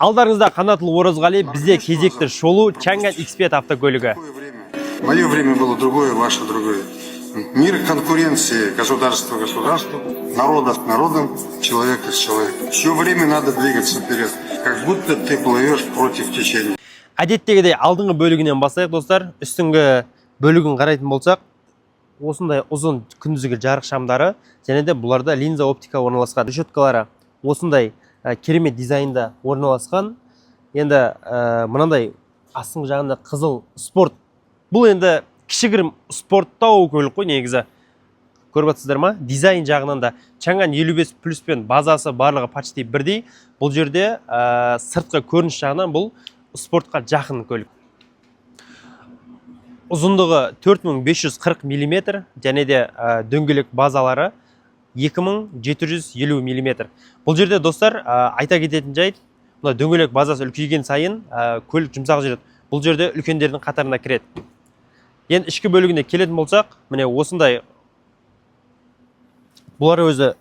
Алдарыңызда Қанатұлы Оразғали, бізде кезекті шолу Чанган X5 автокөлігі. Мое время было другое, ваше другое. Мир конкуренции государства к государству, народа к народам, человека с человеком. Все время надо двигаться вперед, как будто ты плывешь против течения. Әдеттегідей алдыңғы бөлігінен бастайық, достар. Үстіңгі бөлігін қарайтын болсақ, осындай ұзын күндізгі жарық шамдары, және де бұларда линза оптика орналасқан. Решеткалары осындай керемет дизайнда орналасқан. Енді мынандай астыңғы жағында қызыл спорт. Бұл енді кішігірім спорттау көлік қой негізі. Көріп отырсыздар ма? Дизайн жағынан да Чанган 55 плюспен базасы барлығы почти бірдей. Бұл жерде сыртқы көрініс жағынан бұл спортқа жақын көлік. Ұзындығы 4540 мм, және де дөңгелек базалары 2750 мм. Бұл жерде достар айта кететін жайт, мына дөңгелек базасы үлкейген сайын көлік жұмсақ жүреді. Бұл жерде үлкендердің қатарына кіреді. Енді ішкі бөлігіне келетін болсақ, міне осындай бұлар өзі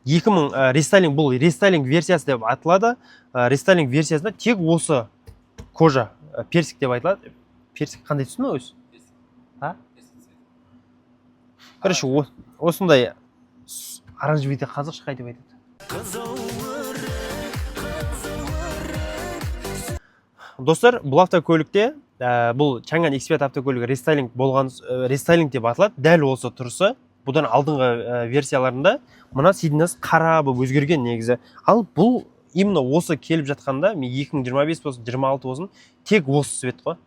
2000 рестайлинг, бұл рестайлинг версиясы деп атылады. Рестайлинг версиясында тек осы кожа персик деп айтылады. Персик қандай түсіні өзі? Короче, осындай оранжевый қазықшы қайтып айтады. Достар, бұл автокөлікте, бұл Чанган X5 автокөлігі рестайлинг деп атылады. Дәл осы тұрысы. Бұдан алдыңғы версияларында мына сидінасы қара болып өзгерген негізі. Ал бұл именно осы келіп жатқанда 2025 болсын, 26 болсын, тек осы свет қой.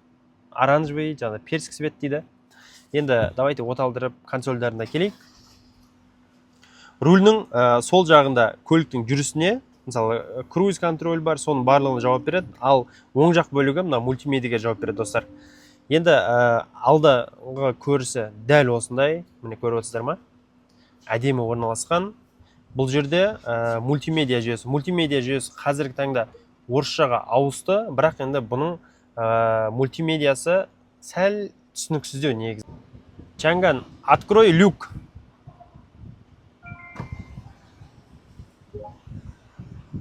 Оранжевый, жаңа персик свет дейді. Енді давайте оталдырып консольдарына келейік. Рульнің сол жағында көліктің жүрісіне, мысалы, круиз контроль бар, соның барлығына жауап береді. Ал оң жақ бөлігі мына мультимедиаға жауап береді, достар. Енді алдыңғы көрісі дәл осындай, міне көріп отырсыздар ма? Әдемі орналасқан. Бұл жерде мультимедиа жүйесі. Мультимедиа жүйесі қазіргі таңда орысшаға ауысты, бірақ енді бұның мультимедиасы сәл түсініксіздеу негізі. Чанган, открой люк.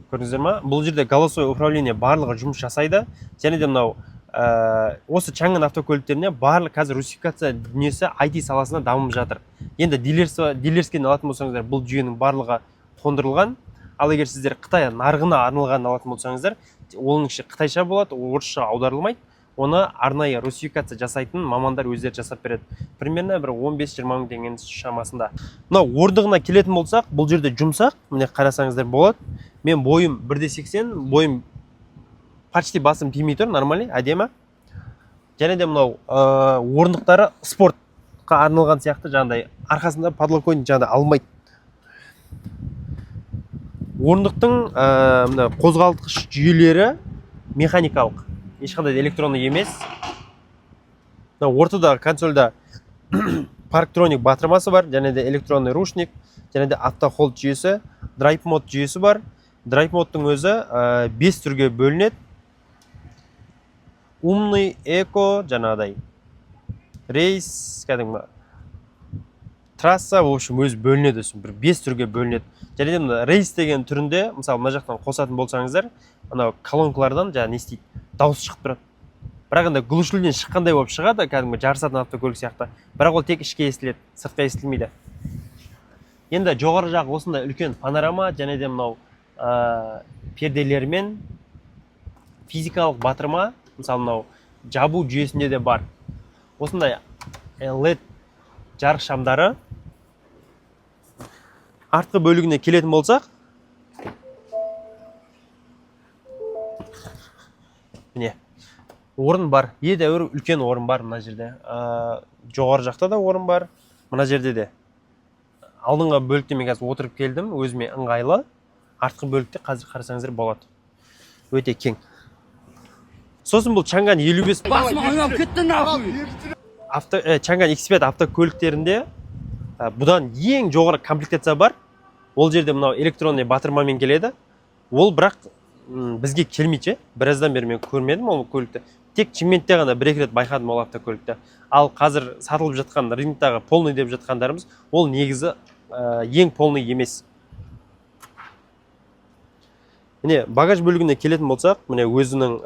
Көрдіңіздер ма? Бұл жерде голосовой управление барлығы жұмыс жасайды. Және де мынау осы Чанган автокөліктеріне барлық қазір русификация дүниесі IT саласына дамып жатыр. Енді дилерскені алатын болсаңыздар, бұл жүйенің барлығы қондырылған. Ал егер сіздер Қытай нарығына арналған алатын болсаңыздар, оның іші қытайша болады, орысша аударылмайды. Оны арнайы русификация жасайтын мамандар өздері жасап береді. Примерно бір 15-20 мың теңгенің шамасында. Мынау орындығына келетін болсақ, бұл жерде жұмсақ, міне қарасаңыздар болады. Мен бойым 1,80, бойым почти басым тимей тұр, нормальный, әдемі. Және де мынау орындықтары спортқа арналған сияқты, жаңағыдай арқасында подлокотник жаңағыдай алмайды. Орындықтың қозғалтқыш жүйелері механикалық, ешқандай электронды емес. Ортадағы консольда парктроник батырмасы бар, және де электронный ручник, және де автохолд жүйесі, драйв мод жүйесі бар. Драйв модтың өзі 5 түрге бөлінеді. Умный, эко, жаңағыдай рейс, кәдімгі трасса, в общем, өзі бөлінеді, бір 5 түрге бөлінеді. Және де рейс деген түрінде, мысалы, мына жақтан қосатын болсаңыздар, ана колонкалардан жаңа не істейді, дауыс шығып тұрады. Бірақ енді глушилден шыққандай болып шығады, кәдімгі жарысатын автокөлік сияқты. Бірақ ол тек ішке естіледі, сыртқа естілмейді. Енді жоғары жақ осындай үлкен панорама, және де мынау перделермен физикалық батырма, мысалы мынау жабу жүйесінде де бар. Осындай LED жарық шамдары. Артқы бөлігіне келетін болсақ, міне, орын бар. Едәуір үлкен орын бар мына жерде. Жоғары жақта да орын бар, мына жерде де. Алдыңғы бөлікте мен қазір отырып келдім, өзіме ыңғайлы. Артқы бөлікте қазір қарасаңыздар болады. Өте кең. Сосын бұл Чанган 55 Чанган X5 автокөліктерінде бұдан ең жоғары комплектация бар. Ол жерде мынау электронный батырмамен келеді. Ол бірақ бізге келмейді. Біраздан бері мен көрмедім ол көлікті. Тек Чиментте ғана бір-екі рет байқадым ол автокөлікті. Ал қазір сатылып жатқан рыноктағы полный деп жатқандарымыз, ол негізі ең полный емес. міне багаж бөлігіне келетін болсақ, міне өзінің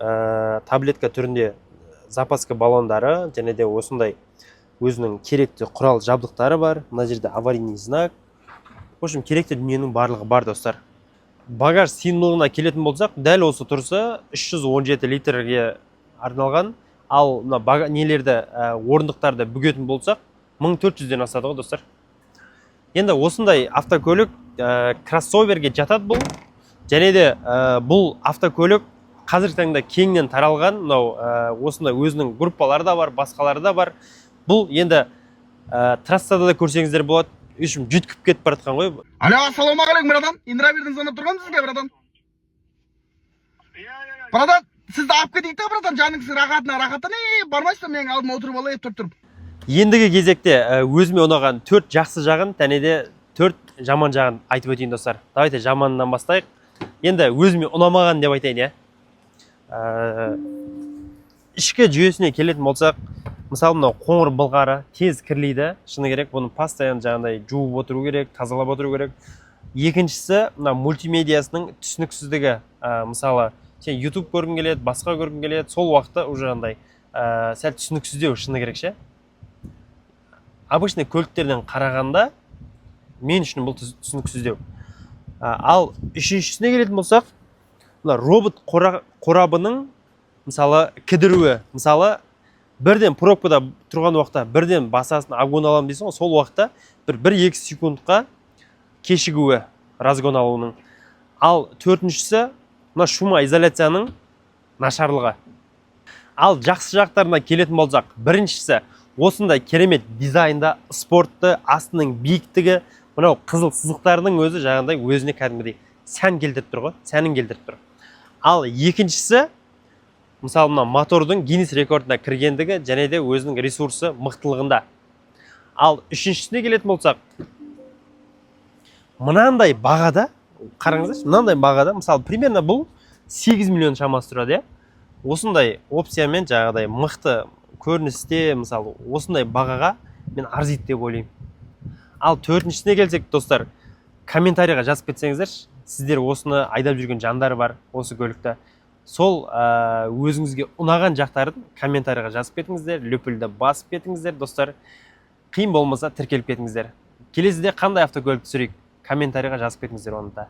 таблетка түрінде запаска баллондары және де осындай өзінің керекті құрал жабдықтары бар. Мына жерде аварийный знак. В общем, керекті дүниенің барлығы бар, достар. Багаж сыйымдылығына келетін болсақ, дәл осы тұрса 317 литрге арналған, ал мына нелерді орындықтарды бүгетін болсақ 1400-ден асады ғой, достар. Енді осындай автокөлік кроссоверге жатады бұл. Және де бұл автокөлік қазіргі таңда кеңінен таралған, осындай өзінің группалары да бар, басқалары да бар. Бұл енді трассада да көрсеңіздер болады, үшім жүткіп кетіп бара жатқан ғой. Алло, ассалаумағалейкум, братан. Индира берден звондап тұрған сізге, братан. Братан, сізді алып кетейік та, братан, жаныңыз рахатына, бармайсыз, мен алдыма отырып алайын, тұрып. Ендігі кезекте өзіме ұнаған 4 жақсы жағын, және де 4 жаман жағын айтып өтейін, достар. Давайте жаманынан бастайық. Енді өзіме ұнамаған деп айтайын, ішкі жүйесіне келетін болсақ, мысалы мынау қоңыр былғары тез кірлейді, шыны керек, бұны постоянно жаңағыдай жуып отыру керек, тазалап отыру керек. Екіншісі, мына мультимедиасының түсініксіздігі. Мысалы, сен YouTube көргің келеді, басқа көргің келеді, сол уақытта уже андай сәл түсініксіздеу, шыны керек ше. Обычный көліктерден қарағанда мен үшін бұл түсініксіздеу. Ал үшіншісіне келетін болсақ, мына робот қорабының мысалы кідіруі, мысалы бірден пробкада тұрған уақытта бірден басасын обгон аламын дейсің ғой, сол уақытта 1-2 секундқа кешігуі разгон алуының. Ал төртіншісі мына шумоизоляцияның нашарлығы. Ал жақсы жақтарына келетін болсақ, біріншісі осындай керемет дизайнда, спортты, астының биіктігі, мынау қызыл сызықтарының өзі жаңағыдай өзіне кәдімгідей сән келтіріп тұр ғой, сәнін келтіріп тұр. Ал екіншісі мысалы мына мотордың Гиннес рекордына кіргендігі және де өзінің ресурсы мықтылығында. Ал үшіншісіне келетін болсақ, мынандай бағада, қараңыздаршы, мынандай бағада, мысалы примерно бұл 8 миллион шамасы тұрады, осындай опциямен жаңағыдай мықты көріністе, мысалы осындай бағаға мен арзиды деп ойлаймын. Ал төртіншісіне келсек, достар, комментарийға жазып кетсеңіздер, сіздер осыны айдап жүрген жандар бар осы көлікті. Сол өзіңізге ұнаған жақтарын комментарийға жазып кетіңіздер, löпілді басып кетіңіздер, достар. Қиын болмаса тіркеліп кетіңіздер. Келесіде қандай автокөлік түсірейік, комментарийға жазып кетіңіздер оны да.